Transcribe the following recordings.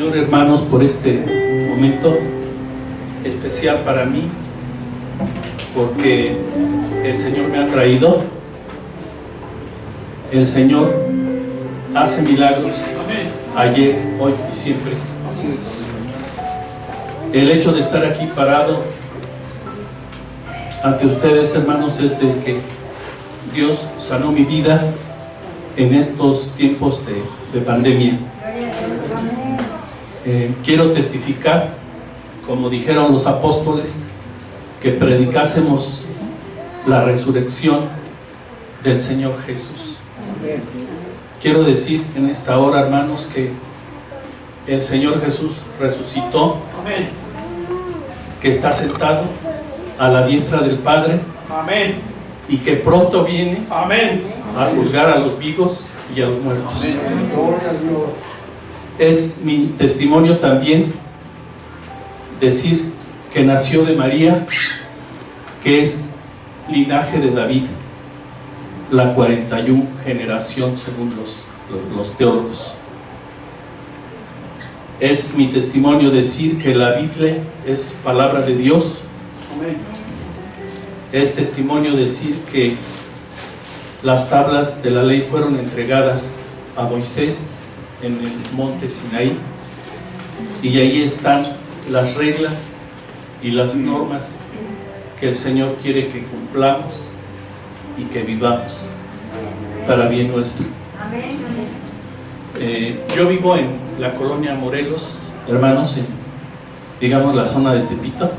Señor, hermanos, por este momento especial para mí, porque el Señor me ha traído, el Señor hace milagros ayer, hoy y siempre. El hecho de estar aquí parado ante ustedes, hermanos, es de que Dios sanó mi vida en estos tiempos de pandemia. Quiero testificar, como dijeron los apóstoles, que predicásemos la resurrección del Señor Jesús. Quiero decir en esta hora, hermanos, que el Señor Jesús resucitó, que está sentado a la diestra del Padre, y que pronto viene a juzgar a los vivos y a los muertos. Es mi testimonio también decir que nació de María, que es linaje de David, la 41 generación según los teólogos. Es mi testimonio decir que la Biblia es palabra de Dios. Es testimonio decir que las tablas de la ley fueron entregadas a Moisés en el monte Sinaí, y ahí están las reglas y las normas que el Señor quiere que cumplamos y que vivamos para bien nuestro. Yo vivo en la colonia Morelos, hermanos, en, digamos, la zona de Tepito.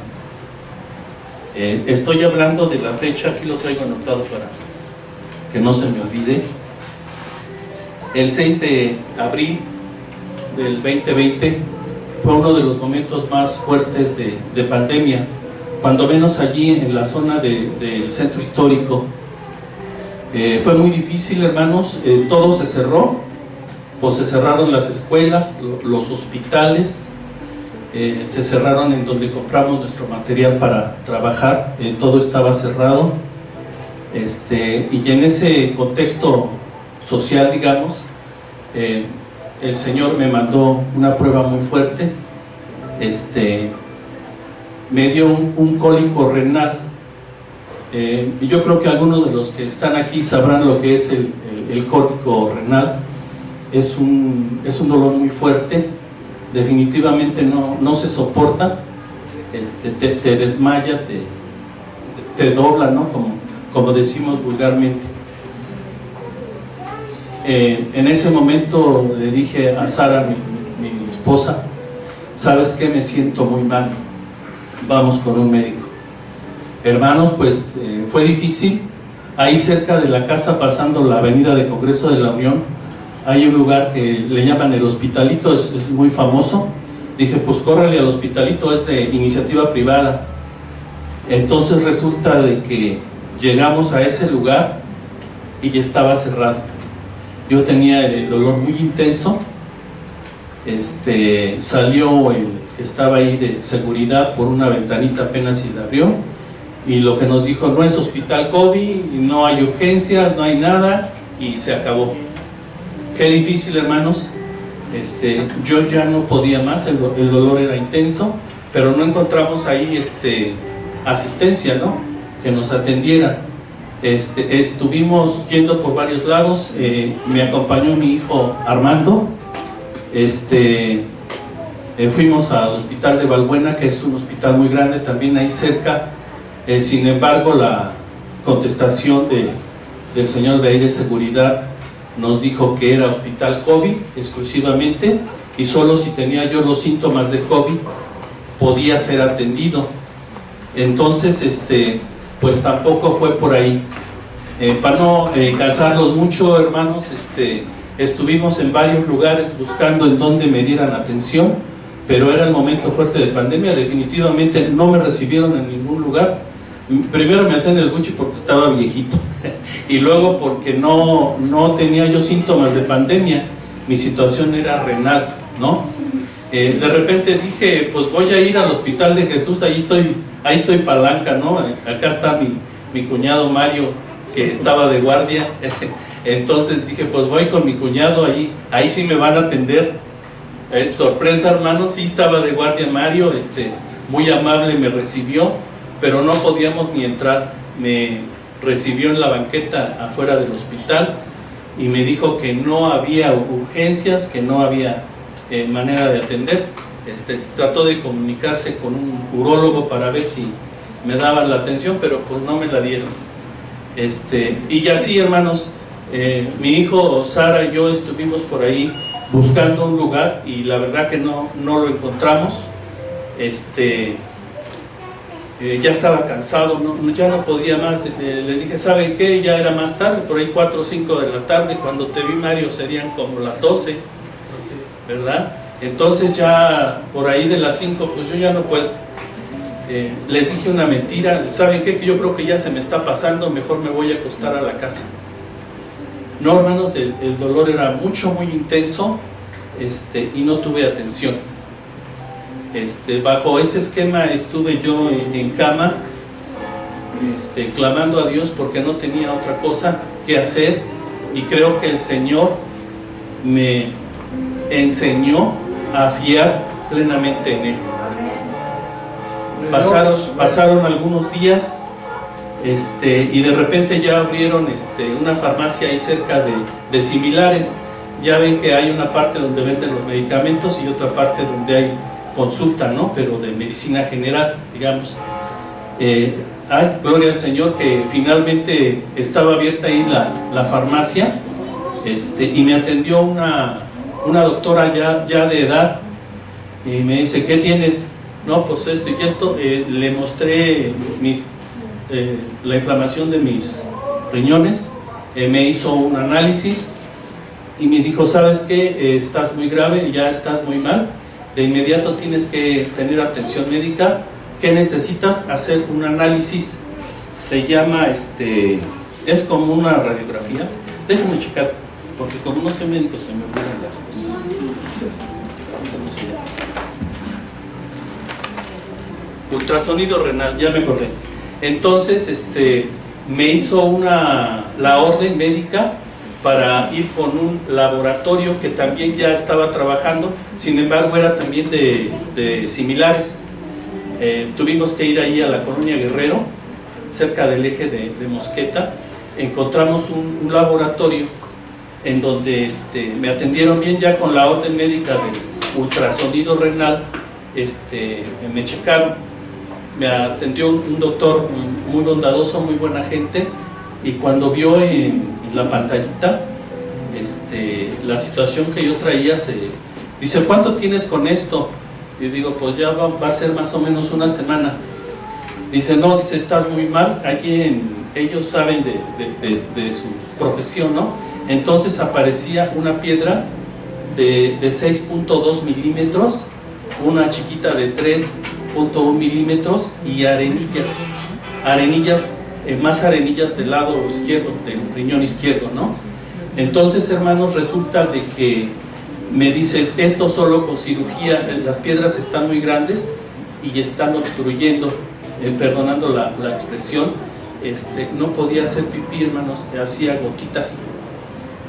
Estoy hablando de la fecha, aquí lo traigo anotado para que no se me olvide. El 6 de abril del 2020 fue uno de los momentos más fuertes de pandemia, cuando menos allí en la zona del centro histórico. Fue muy difícil, hermanos, todo se cerró, pues se cerraron las escuelas, los hospitales, se cerraron en donde compramos nuestro material para trabajar, todo estaba cerrado, y en ese contexto social, digamos, el Señor me mandó una prueba muy fuerte. Me dio un cólico renal. Yo creo que algunos de los que están aquí sabrán lo que es el cólico renal. Es un dolor muy fuerte, definitivamente no se soporta, te desmaya, te dobla, ¿no? Como decimos vulgarmente. En ese momento le dije a Sara, mi esposa: ¿sabes qué? Me siento muy mal, vamos con un médico. Hermanos, pues fue difícil. Ahí cerca de la casa, pasando la avenida de Congreso de la Unión, hay un lugar que le llaman el Hospitalito, es muy famoso. Dije, pues córrele al Hospitalito, es de iniciativa privada. Entonces resulta de que llegamos a ese lugar y ya estaba cerrado. Yo tenía el dolor muy intenso. Salió el que estaba ahí de seguridad por una ventanita, apenas si la abrió, y lo que nos dijo: no es hospital COVID, no hay urgencias, no hay nada, y se acabó. Qué difícil, hermanos. Yo ya no podía más, el dolor era intenso, pero no encontramos ahí asistencia, ¿no?, que nos atendiera. Estuvimos yendo por varios lados. Me acompañó mi hijo Armando. Fuimos al hospital de Valbuena, que es un hospital muy grande también ahí cerca. Sin embargo, la contestación del señor de ahí de seguridad nos dijo que era hospital COVID exclusivamente, y solo si tenía yo los síntomas de COVID podía ser atendido. Entonces, pues tampoco fue por ahí. Para no cansarlos mucho, hermanos, estuvimos en varios lugares buscando en dónde me dieran atención, pero era el momento fuerte de pandemia. Definitivamente no me recibieron en ningún lugar. Primero me hacían el fuchi porque estaba viejito, y luego porque no tenía yo síntomas de pandemia. Mi situación era renal, ¿no? De repente dije, pues voy a ir al Hospital de Jesús, ahí estoy palanca, ¿no? Acá está mi cuñado Mario, que estaba de guardia. Entonces dije, pues voy con mi cuñado, ahí sí me van a atender. Sorpresa, hermanos, sí estaba de guardia Mario, muy amable me recibió, pero no podíamos ni entrar. Me recibió en la banqueta afuera del hospital y me dijo que no había urgencias, que no había manera de atender. Trató de comunicarse con un urólogo para ver si me daban la atención, pero pues no me la dieron. Y así, hermanos, mi hijo Sara y yo estuvimos por ahí buscando un lugar y la verdad que no lo encontramos. Ya estaba cansado, ya no podía más. Le dije, ¿saben qué? Ya era más tarde, por ahí 4 o 5 de la tarde. Cuando te vi, Mario, serían como las 12, ¿verdad? Entonces ya por ahí de las 5, pues yo ya no puedo. Les dije una mentira. ¿Saben qué? Que yo creo que ya se me está pasando, mejor me voy a acostar a la casa. No, hermanos, el dolor era muy intenso, y no tuve atención. Bajo ese esquema estuve yo en cama, clamando a Dios porque no tenía otra cosa que hacer, y creo que el Señor me enseñó a fiar plenamente en Él. Pasaron algunos días, y de repente ya abrieron una farmacia ahí cerca de Similares. Ya ven que hay una parte donde venden los medicamentos y otra parte donde hay consulta, ¿no? Pero de medicina general, digamos. Gloria al Señor que finalmente estaba abierta ahí la farmacia, y me atendió una doctora ya de edad, y me dice, ¿qué tienes? No, pues esto y esto. Le mostré la inflamación de mis riñones, me hizo un análisis y me dijo, ¿sabes qué? Estás muy grave, ya estás muy mal, de inmediato tienes que tener atención médica. ¿Qué necesitas? Hacer un análisis, se llama, es como una radiografía. Déjame checar, porque como no soy médico se me olvidan las cosas. ¿Cómo se llama? Ultrasonido renal, ya me acordé. Entonces, me hizo la orden médica para ir con un laboratorio que también ya estaba trabajando, sin embargo era también de Similares. Tuvimos que ir ahí a la colonia Guerrero, cerca del eje de Mosqueta. Encontramos un laboratorio en donde me atendieron bien, ya con la orden médica de ultrasonido renal. Me checaron. Me atendió un doctor muy bondadoso, muy buena gente, y cuando vio en la pantallita la situación que yo traía, dice, ¿cuánto tienes con esto? Y digo, pues ya va a ser más o menos una semana. Dice, no, dice, estás muy mal. Aquí ellos saben de su profesión, ¿no? Entonces aparecía una piedra de 6.2 milímetros, una chiquita de 3.1 milímetros y arenillas, más arenillas del lado izquierdo, del riñón izquierdo, ¿no? Entonces, hermanos, resulta de que me dice, esto solo con cirugía, las piedras están muy grandes y están obstruyendo, perdonando la expresión, no podía hacer pipí, hermanos, hacía gotitas.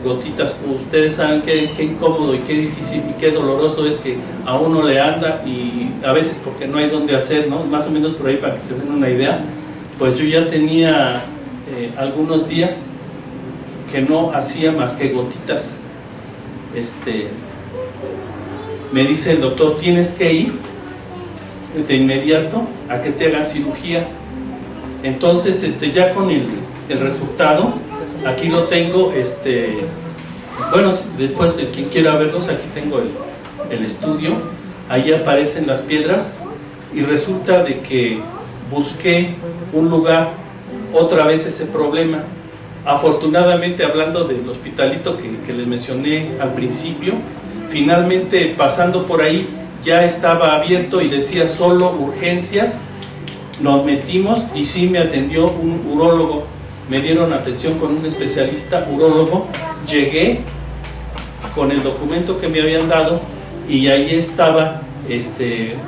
Ustedes saben qué incómodo y qué difícil y qué doloroso es que a uno le anda, y a veces porque no hay dónde hacer, ¿no? Más o menos por ahí para que se den una idea. Pues yo ya tenía algunos días que no hacía más que gotitas. Me dice el doctor, tienes que ir de inmediato a que te hagan cirugía. Entonces, ya con el resultado, aquí lo tengo, bueno, después quien quiera verlos, aquí tengo el estudio, ahí aparecen las piedras, y resulta de que busqué un lugar, otra vez ese problema. Afortunadamente, hablando del hospitalito que les mencioné al principio, finalmente pasando por ahí ya estaba abierto y decía solo urgencias. Nos metimos y sí me atendió un urólogo, me dieron atención con un especialista urólogo. Llegué con el documento que me habían dado y ahí estaba,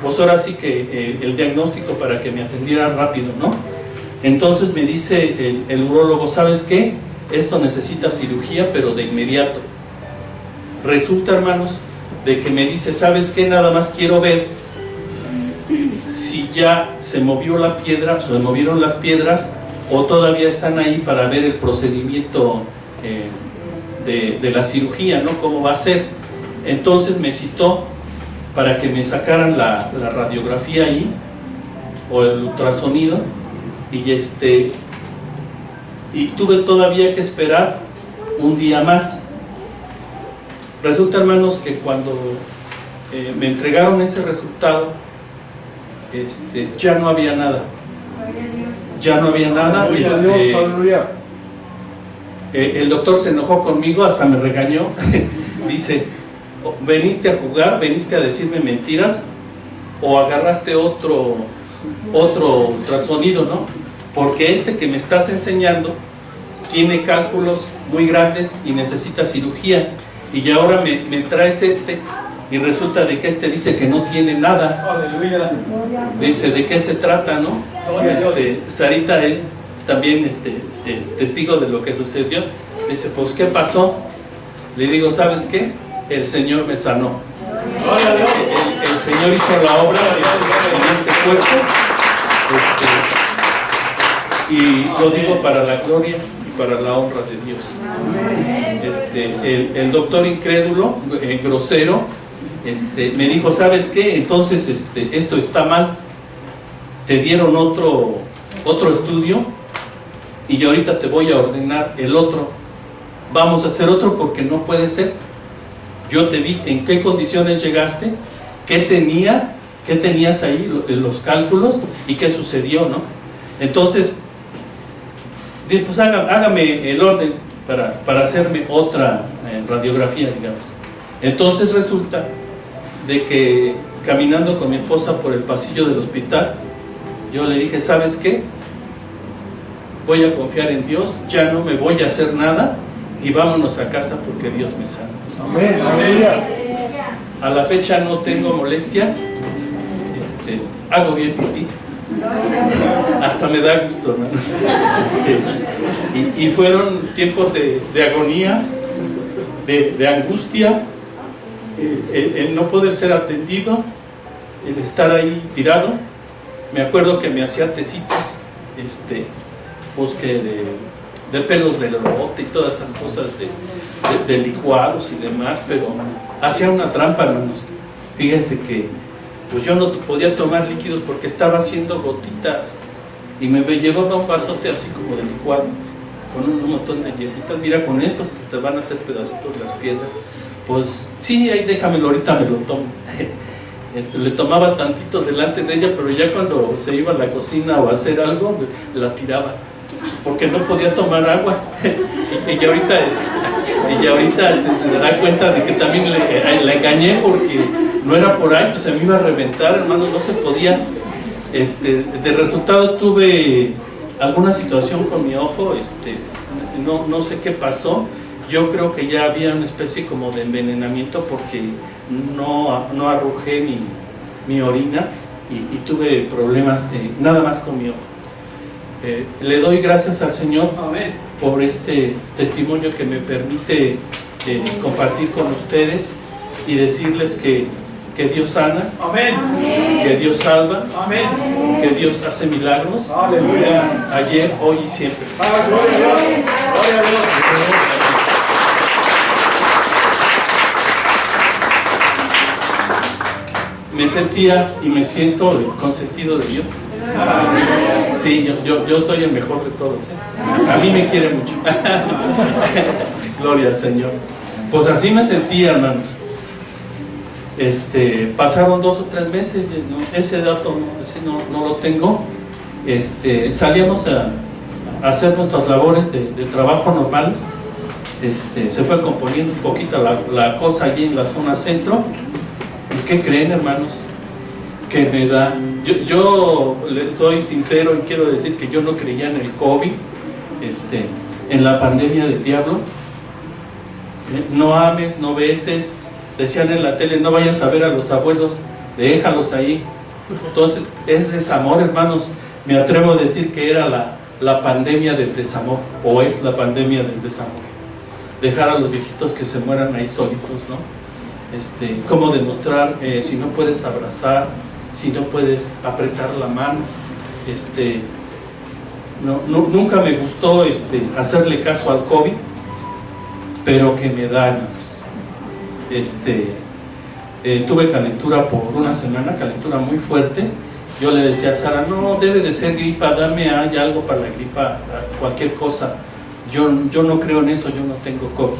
pues ahora sí que el diagnóstico para que me atendieran rápido, ¿no? Entonces me dice el urólogo, ¿sabes qué? Esto necesita cirugía, pero de inmediato. Resulta, hermanos, de que me dice, ¿sabes qué? Nada más quiero ver si ya se movió la piedra, o se movieron las piedras, o todavía están ahí para ver el procedimiento de la cirugía, ¿no? ¿Cómo va a ser? Entonces me citó para que me sacaran la radiografía ahí, o el ultrasonido, y tuve todavía que esperar un día más. Resulta, hermanos, que cuando me entregaron ese resultado, ya no había nada. Ya no había nada. El doctor se enojó conmigo, hasta me regañó. Dice, ¿veniste a jugar? ¿Veniste a decirme mentiras? ¿O agarraste otro ultrasonido, no? Porque este que me estás enseñando tiene cálculos muy grandes y necesita cirugía. Y ahora me traes y resulta de que dice que no tiene nada. Aleluya. Dice, ¿de qué se trata, no? Sarita es también testigo de lo que sucedió. Dice, pues, ¿qué pasó? Le digo, ¿sabes qué? El Señor me sanó. El Señor hizo la obra en este cuerpo. Y lo digo para la gloria y para la honra de Dios. El doctor incrédulo, grosero, me dijo, ¿sabes qué? Entonces esto está mal. Te dieron otro estudio y yo ahorita te voy a ordenar el otro. Vamos a hacer otro porque no puede ser. Yo te vi en qué condiciones llegaste, qué tenías ahí, los cálculos y qué sucedió, ¿no? Entonces, pues hágame el orden para hacerme otra radiografía, digamos. Entonces resulta de que caminando con mi esposa por el pasillo del hospital, yo le dije, ¿sabes qué? Voy a confiar en Dios, ya no me voy a hacer nada y vámonos a casa porque Dios me sana. Amén. A la fecha no tengo molestia, hago bien pipí. Hasta me da gusto, hermanos. Y fueron tiempos de agonía, de angustia, el no poder ser atendido, el estar ahí tirado. Me acuerdo que me hacía tecitos, pues que de pelos de lote y todas esas cosas de licuados y demás, pero hacía una trampa, hermanos. Fíjense que pues yo no podía tomar líquidos porque estaba haciendo gotitas y me llevaba un vasote así como de licuado con un montón de hielitas. Mira, con estos te van a hacer pedacitos las piedras. Pues sí, ahí déjamelo, ahorita me lo tomo. Le tomaba tantito delante de ella, pero ya cuando se iba a la cocina o a hacer algo, la tiraba porque no podía tomar agua. y ahorita se da cuenta de que también la engañé porque no era por ahí, pues se me iba a reventar, hermano, no se podía. De resultado tuve alguna situación con mi ojo, no sé qué pasó. Yo creo que ya había una especie como de envenenamiento porque no arrojé mi orina y tuve problemas nada más con mi ojo. Le doy gracias al Señor, amén, por este testimonio que me permite compartir con ustedes y decirles que Dios sana, amén, que Dios salva, amén, que Dios hace milagros, aleluya, ayer, hoy y siempre. Gloria a Dios. Gloria a Dios. Me sentía y me siento consentido de Dios. Sí, yo soy el mejor de todos, A mí me quiere mucho. Gloria al Señor. Pues así me sentía, hermanos. Pasaron 2 o 3 meses, ¿no? Ese dato no lo tengo. Salíamos a hacer nuestras labores de trabajo normales. Se fue componiendo un poquito la cosa allí en la zona centro. ¿Y qué creen, hermanos? Que me da, yo les soy sincero y quiero decir que yo no creía en el COVID, en la pandemia del diablo. No ames, no beses, decían en la tele, no vayas a ver a los abuelos, déjalos ahí. Entonces es desamor, hermanos. Me atrevo a decir que era la pandemia del desamor, o es la pandemia del desamor, dejar a los viejitos que se mueran ahí solitos, ¿no? cómo demostrar si no puedes abrazar, si no puedes apretar la mano. Nunca me gustó hacerle caso al COVID, pero que me da, tuve calentura por una semana, calentura muy fuerte. Yo le decía a Sara, no, debe de ser gripa, dame algo para la gripa, cualquier cosa. Yo no creo en eso, yo no tengo COVID.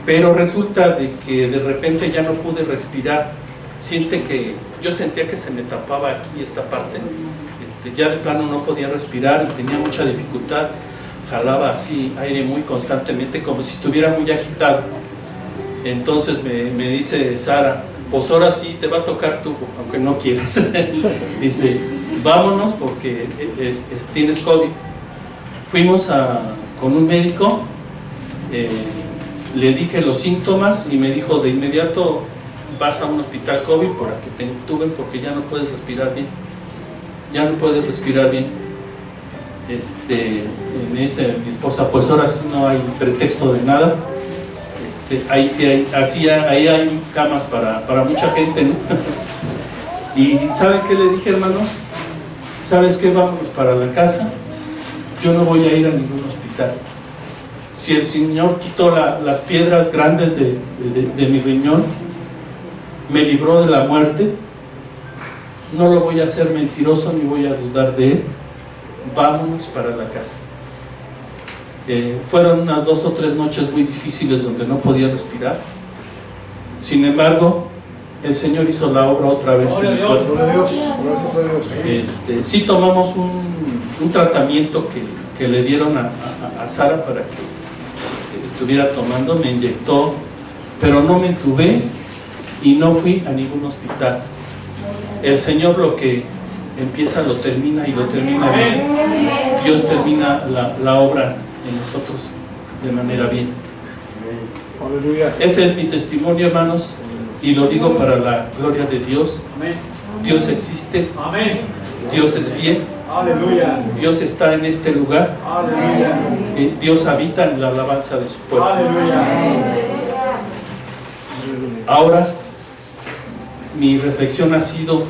Pero resulta de que de repente ya no pude respirar. Yo sentía que se me tapaba aquí esta parte. Ya de plano no podía respirar y tenía mucha dificultad. Jalaba así aire muy constantemente, como si estuviera muy agitado. Entonces me dice Sara, pues ahora sí te va a tocar tubo, aunque no quieras. Dice, vámonos porque tienes COVID. Fuimos con un médico, le dije los síntomas y me dijo de inmediato vas a un hospital COVID para que te intuben porque ya no puedes respirar bien. Ya no puedes respirar bien. Me dice mi esposa, pues ahora sí no hay pretexto de nada. Ahí sí ahí hay camas para mucha gente, ¿no? Y ¿saben qué le dije, hermanos? ¿Sabes qué? Vámonos para la casa. Yo no voy a ir a ningún hospital. Si el Señor quitó las piedras grandes de mi riñón, me libró de la muerte, no lo voy a hacer mentiroso ni voy a dudar de Él. Vámonos para la casa. Fueron unas 2 o 3 noches muy difíciles donde no podía respirar. Sin embargo, el Señor hizo la obra otra vez. Gloria a Dios. Gracias a Dios. Sí tomamos un tratamiento que le dieron a Sara para que estuviera tomando, me inyectó, pero no me entubé y no fui a ningún hospital. El Señor lo que empieza lo termina y lo termina bien. Dios termina la obra en nosotros de manera bien. Aleluya. Ese es mi testimonio, hermanos, y lo digo para la gloria de Dios. Dios existe. Dios es fiel. Aleluya. Dios está en este lugar. Aleluya. Dios habita en la alabanza de su pueblo. Aleluya. Ahora mi reflexión ha sido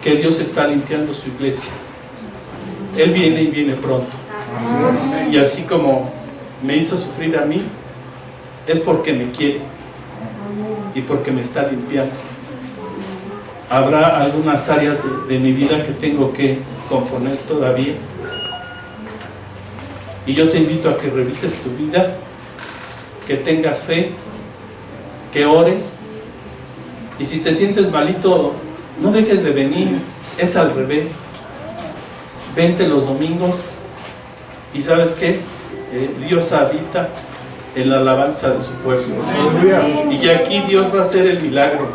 que Dios está limpiando su iglesia. Él viene y viene pronto. Y así como me hizo sufrir a mí, es porque me quiere y porque me está limpiando. Habrá algunas áreas de mi vida que tengo que componer todavía. Y yo te invito a que revises tu vida, que tengas fe, que ores. Y si te sientes malito, no dejes de venir, es al revés. Vente los domingos y ¿sabes qué? Dios habita en la alabanza de su pueblo. Y aquí Dios va a hacer el milagro.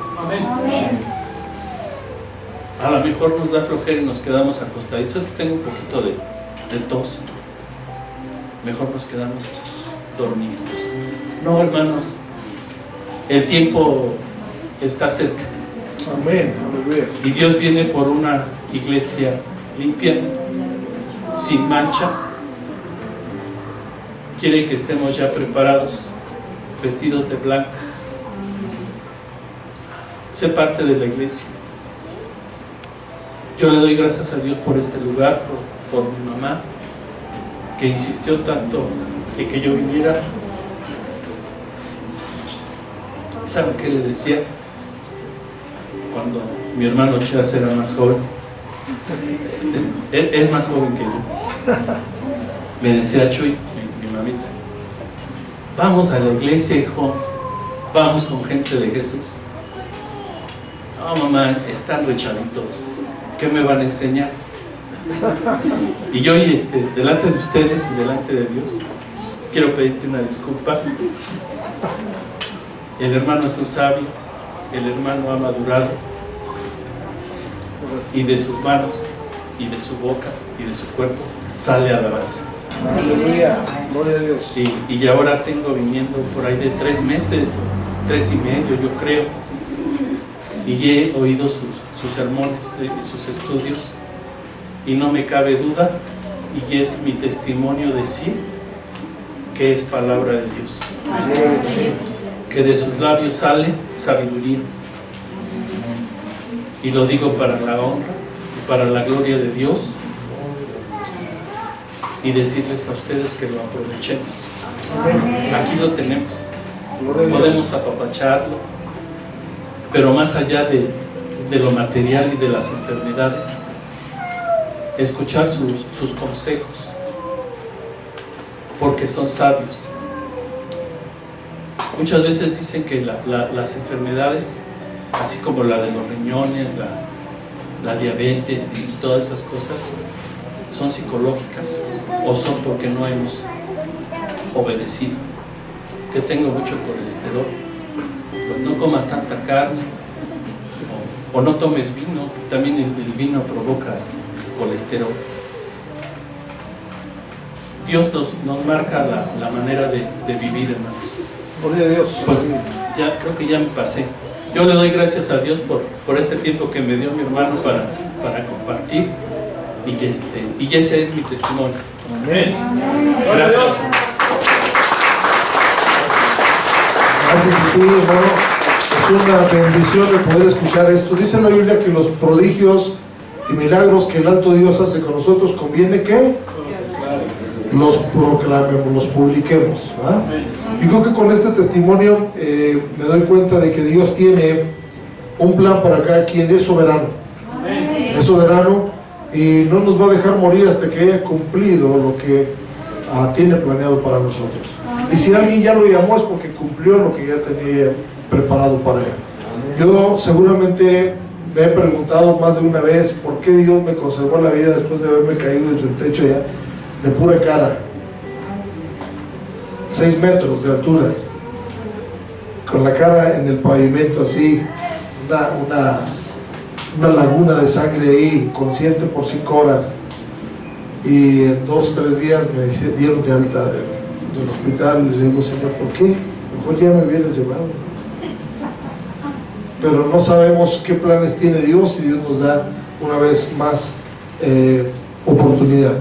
A lo mejor nos da flojera y nos quedamos acostaditos. Es que tengo un poquito de tos. Mejor nos quedamos dormidos. No, hermanos, el tiempo está cerca. Amén. Y Dios viene por una iglesia limpia, sin mancha. Quiere que estemos ya preparados, vestidos de blanco. Sé parte de la iglesia. Yo le doy gracias a Dios por este lugar, por mi mamá, que insistió tanto en que yo viniera. ¿Saben qué le decía? Cuando mi hermano Chas era más joven, él es más joven que yo, me decía Chuy, mi mamita, vamos a la iglesia, hijo, vamos con gente de Jesús. No, mamá, están rechavitos, ¿qué me van a enseñar? Y yo delante de ustedes y delante de Dios quiero pedirte una disculpa. El hermano es un sabio, el hermano ha madurado, y de sus manos y de su boca y de su cuerpo sale alabanza. Aleluya, gloria a Dios. Y ahora tengo viniendo por ahí de 3 meses, 3 y medio yo creo, y he oído sus sermones y sus estudios, y no me cabe duda, y es mi testimonio decir que es palabra de Dios, que de sus labios sale sabiduría. Y lo digo para la honra y para la gloria de Dios, y decirles a ustedes que lo aprovechemos. Aquí lo tenemos, podemos apapacharlo, pero más allá de lo material y de las enfermedades, escuchar sus consejos, porque son sabios. Muchas veces dicen que las enfermedades, así como la de los riñones, la diabetes y todas esas cosas, son psicológicas o son porque no hemos obedecido. Que tengo mucho colesterol, pues no comas tanta carne, o no tomes vino, también el vino provoca colesterol. Dios nos marca la manera de vivir, hermanos. Gloria a Dios. Pues ya creo que ya me pasé. Yo le doy gracias a Dios por este tiempo que me dio mi hermano para compartir, y ese es mi testimonio. Amén. Gracias. Gracias a ti, hermano. Es una bendición de poder escuchar esto. Dice la Biblia que los prodigios y milagros que el alto Dios hace con nosotros, conviene que los proclamemos, los publiquemos, ¿verdad? Yo creo que con este testimonio me doy cuenta de que Dios tiene un plan para cada quien. Es soberano. Es soberano y no nos va a dejar morir hasta que haya cumplido lo que tiene planeado para nosotros. Y si alguien ya lo llamó es porque cumplió lo que ya tenía preparado para él. Yo seguramente me he preguntado más de una vez por qué Dios me conservó la vida después de haberme caído desde el techo ya de pura cara, 6 metros de altura, con la cara en el pavimento así, una laguna de sangre ahí, consciente por 5 horas, y en 2 o 3 días me dieron de alta del hospital. Y le digo, Señor, ¿por qué? Mejor ya me hubieras llevado. Pero no sabemos qué planes tiene Dios, y Dios nos da una vez más oportunidad.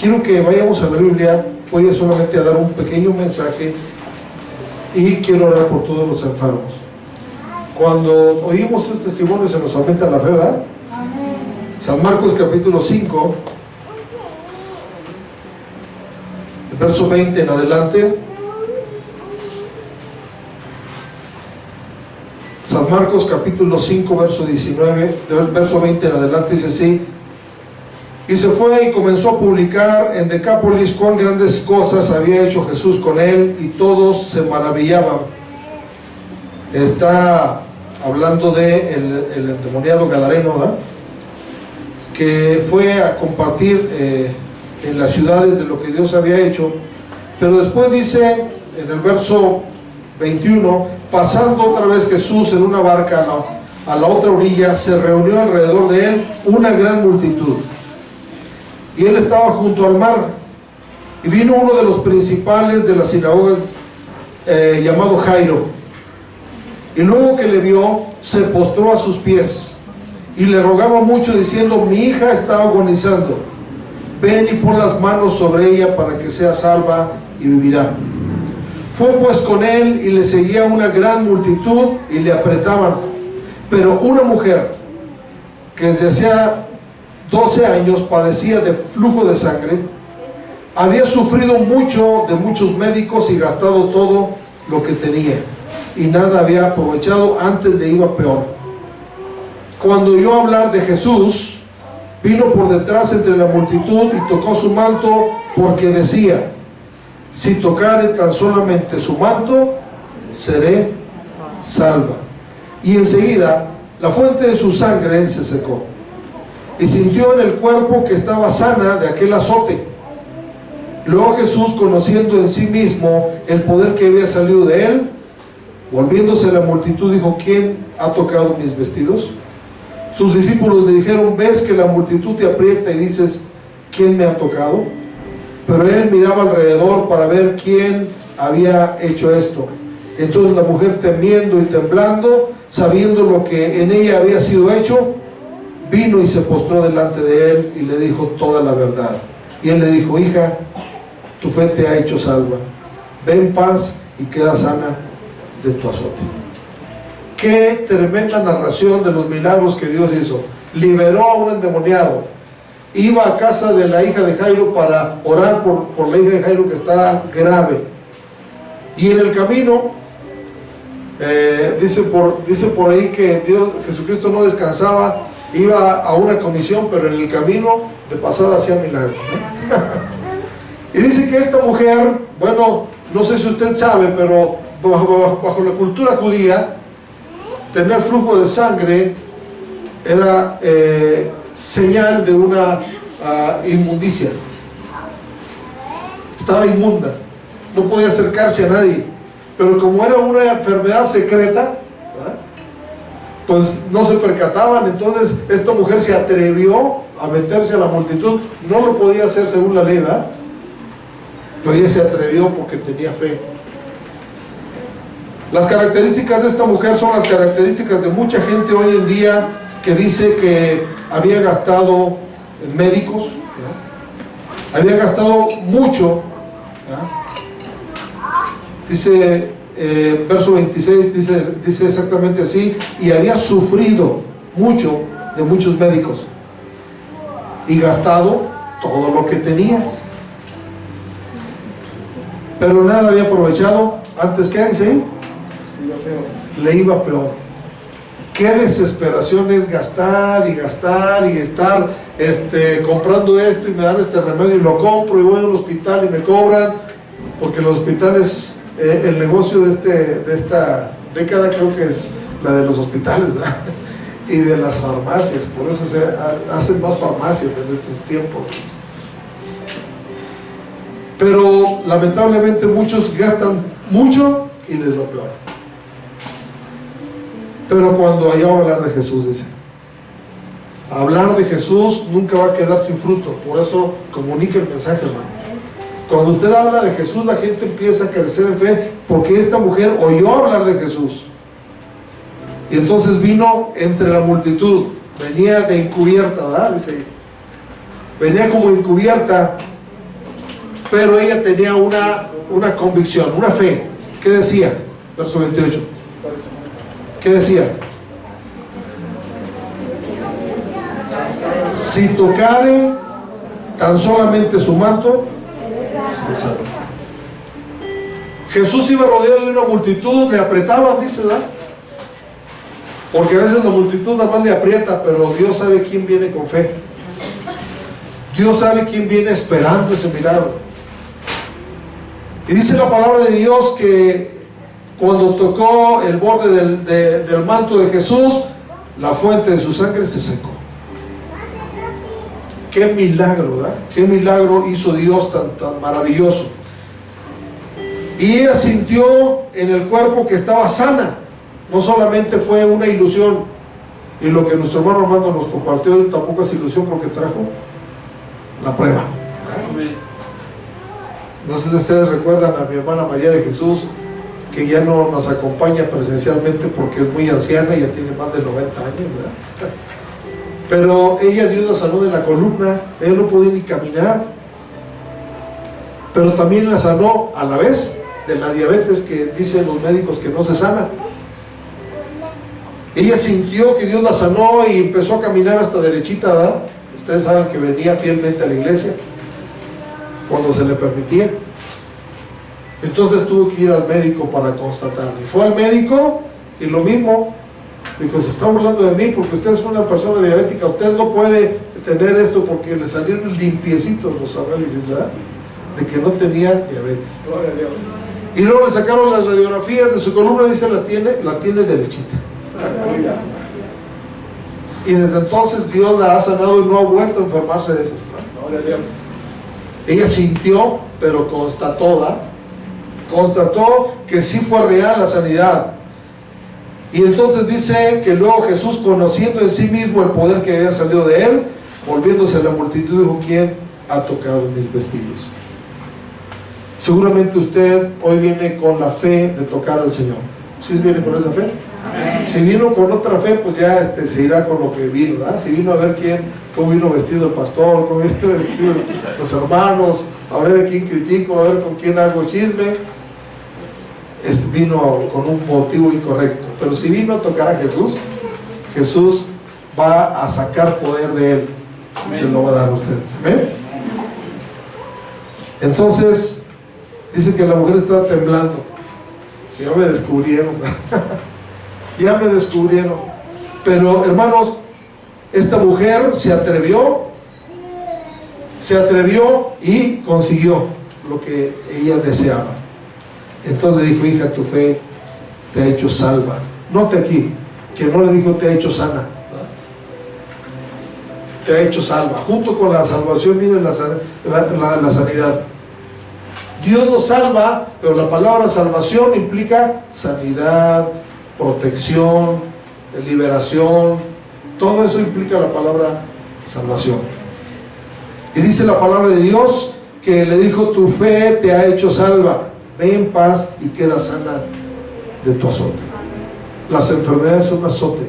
Quiero que vayamos a la Biblia. Voy solamente a dar un pequeño mensaje y quiero orar por todos los enfermos. Cuando oímos este testimonio se nos aumenta la fe, ¿verdad? San Marcos capítulo 5, verso 20 en adelante. San Marcos capítulo 5, verso 19, verso 20 en adelante dice así: y se fue y comenzó a publicar en Decápolis cuán grandes cosas había hecho Jesús con él, y todos se maravillaban. Está hablando de el endemoniado gadareno, ¿verdad?, que fue a compartir en las ciudades de lo que Dios había hecho. Pero después dice en el verso 21: pasando otra vez Jesús en una barca a la otra orilla, se reunió alrededor de él una gran multitud, y él estaba junto al mar. Y vino uno de los principales de las sinagogas, llamado Jairo, y luego que le vio, se postró a sus pies y le rogaba mucho, diciendo: mi hija está agonizando, ven y pon las manos sobre ella para que sea salva y vivirá. Fue pues con él, y le seguía una gran multitud y le apretaban. Pero una mujer que desde hacía 12 años padecía de flujo de sangre, había sufrido mucho de muchos médicos y gastado todo lo que tenía, y nada había aprovechado, antes le iba peor. Cuando oyó hablar de Jesús, vino por detrás entre la multitud y tocó su manto, porque decía: si tocare tan solamente su manto, seré salva. Y enseguida la fuente de su sangre se secó, y sintió en el cuerpo que estaba sana de aquel azote. Luego Jesús, conociendo en sí mismo el poder que había salido de él, volviéndose a la multitud, dijo: ¿quién ha tocado mis vestidos? Sus discípulos le dijeron: ¿ves que la multitud te aprieta y dices: ¿quién me ha tocado? Pero él miraba alrededor para ver quién había hecho esto. Entonces la mujer, temiendo y temblando, sabiendo lo que en ella había sido hecho, vino y se postró delante de él y le dijo toda la verdad. Y él le dijo: hija, tu fe te ha hecho salva, ve en paz y queda sana de tu azote. Qué tremenda narración de los milagros que Dios hizo. Liberó a un endemoniado, iba a casa de la hija de Jairo para orar por la hija de Jairo que está grave, y en el camino dice por ahí que Jesucristo no descansaba, iba a una comisión, pero en el camino de pasada hacía milagros, ¿no? Y dice que esta mujer, bueno, no sé si usted sabe, pero bajo la cultura judía, tener flujo de sangre era señal de una inmundicia. Estaba inmunda, no podía acercarse a nadie, pero como era una enfermedad secreta, ¿verdad?, pues no se percataban. Entonces esta mujer se atrevió a meterse a la multitud. No lo podía hacer según la ley, ¿verdad?, pero ella se atrevió porque tenía fe. Las características de esta mujer son las características de mucha gente hoy en día que dice que había gastado en médicos, ¿verdad?, había gastado mucho, ¿verdad? Dice verso 26, dice exactamente así: y había sufrido mucho de muchos médicos y gastado todo lo que tenía, pero nada había aprovechado. Antes, ¿qué dice ahí? Le iba peor. Qué desesperación es gastar y gastar y estar comprando esto, y me dan este remedio y lo compro, y voy a un hospital y me cobran, porque los hospitales, el negocio de esta década creo que es la de los hospitales, ¿verdad?, y de las farmacias. Por eso se hacen más farmacias en estos tiempos. Pero lamentablemente muchos gastan mucho y les va peor. Pero cuando allá va a hablar de Jesús, dice, hablar de Jesús nunca va a quedar sin fruto. Por eso comunica el mensaje, hermano. Cuando usted habla de Jesús, la gente empieza a crecer en fe, porque esta mujer oyó hablar de Jesús, y entonces vino entre la multitud. Venía de encubierta, ¿verdad? Dice, venía como encubierta, pero ella tenía una convicción, una fe. ¿Qué decía? Verso 28. ¿Qué decía? Si tocare tan solamente su manto, se salva. Jesús iba rodeado de una multitud, le apretaban, dice, ¿verdad? Porque a veces la multitud nada más le aprieta, pero Dios sabe quién viene con fe. Dios sabe quién viene esperando ese milagro. Y dice la palabra de Dios que cuando tocó el borde del manto de Jesús, la fuente de su sangre se secó. Qué milagro, ¿verdad? Qué milagro hizo Dios tan maravilloso. Y ella sintió en el cuerpo que estaba sana. No solamente fue una ilusión, y lo que nuestro hermano Armando nos compartió tampoco es ilusión, porque trajo la prueba. No sé si ustedes recuerdan a mi hermana María de Jesús, que ya no nos acompaña presencialmente porque es muy anciana, ya tiene más de 90 años, ¿verdad? Pero ella, Dios la sanó de la columna, ella no podía ni caminar, pero también la sanó a la vez de la diabetes, que dicen los médicos que no se sana. Ella sintió que Dios la sanó y empezó a caminar hasta derechita, ¿verdad? Ustedes saben que venía fielmente a la iglesia cuando se le permitía. Entonces tuvo que ir al médico para constatar, y fue al médico y lo mismo, dijo: se está burlando de mí porque usted es una persona diabética, usted no puede tener esto, porque le salieron limpiecitos los análisis, ¿verdad?, de que no tenía diabetes. Gloria a Dios. Y luego le sacaron las radiografías de su columna, dice, la tiene derechita. Y desde entonces Dios la ha sanado y no ha vuelto a enfermarse de eso, ¿verdad? Gloria a Dios. Ella sintió, pero constató, ¿verdad?, constató que sí fue real la sanidad. Y entonces dice que luego Jesús, conociendo en sí mismo el poder que había salido de él, volviéndose a la multitud, dijo: ¿quién ha tocado mis vestidos? Seguramente usted hoy viene con la fe de tocar al Señor. ¿Sí viene con esa fe? Amén. Si vino con otra fe, pues ya se irá con lo que vino, ¿verdad? Si vino a ver cómo vino vestido el pastor, cómo vino vestido los hermanos, a ver a quién critico, a ver con quién hago chisme. vino con un motivo incorrecto. Pero si vino a tocar a Jesús, Jesús va a sacar poder de él y se lo va a dar a ustedes. ¿Ven? Entonces dice que la mujer estaba temblando. Ya me descubrieron. Ya me descubrieron. Pero hermanos, esta mujer se atrevió y consiguió lo que ella deseaba. Entonces le dijo: hija, tu fe te ha hecho salva. Note aquí que no le dijo te ha hecho sana, ¿verdad? Te ha hecho salva. Junto con la salvación viene la sanidad. Dios nos salva, pero la palabra salvación implica sanidad, protección, liberación. Todo eso implica la palabra salvación. Y dice la palabra de Dios que le dijo: tu fe te ha hecho salva, ve en paz y queda sana de tu azote. Las enfermedades son un azote,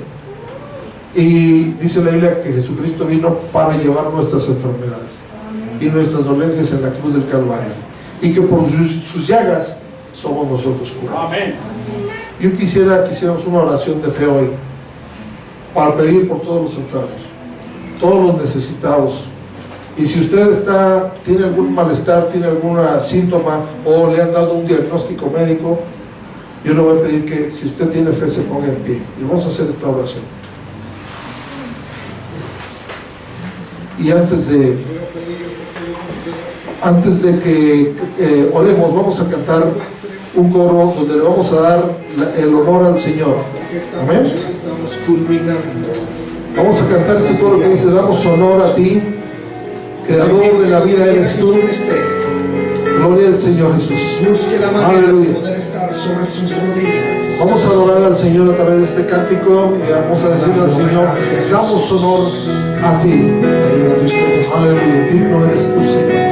y dice la Biblia que Jesucristo vino para llevar nuestras enfermedades y nuestras dolencias en la cruz del Calvario, y que por sus llagas somos nosotros curados. Amén. Yo quisiera que hiciéramos una oración de fe hoy para pedir por todos los enfermos, todos los necesitados. Y si usted tiene algún malestar, tiene algún síntoma, o le han dado un diagnóstico médico, yo le voy a pedir que, si usted tiene fe, se ponga en pie y vamos a hacer esta oración. Y antes de que oremos, vamos a cantar un coro donde le vamos a dar el honor al Señor. Amén. Vamos a cantar ese coro que dice: damos honor a ti, Creador de la vida eres tú. Gloria al Señor Jesús. Aleluya. Vamos a adorar al Señor a través de este cántico y vamos a decirle al Señor: damos honor a ti. Aleluya. Digno eres tú, Señor.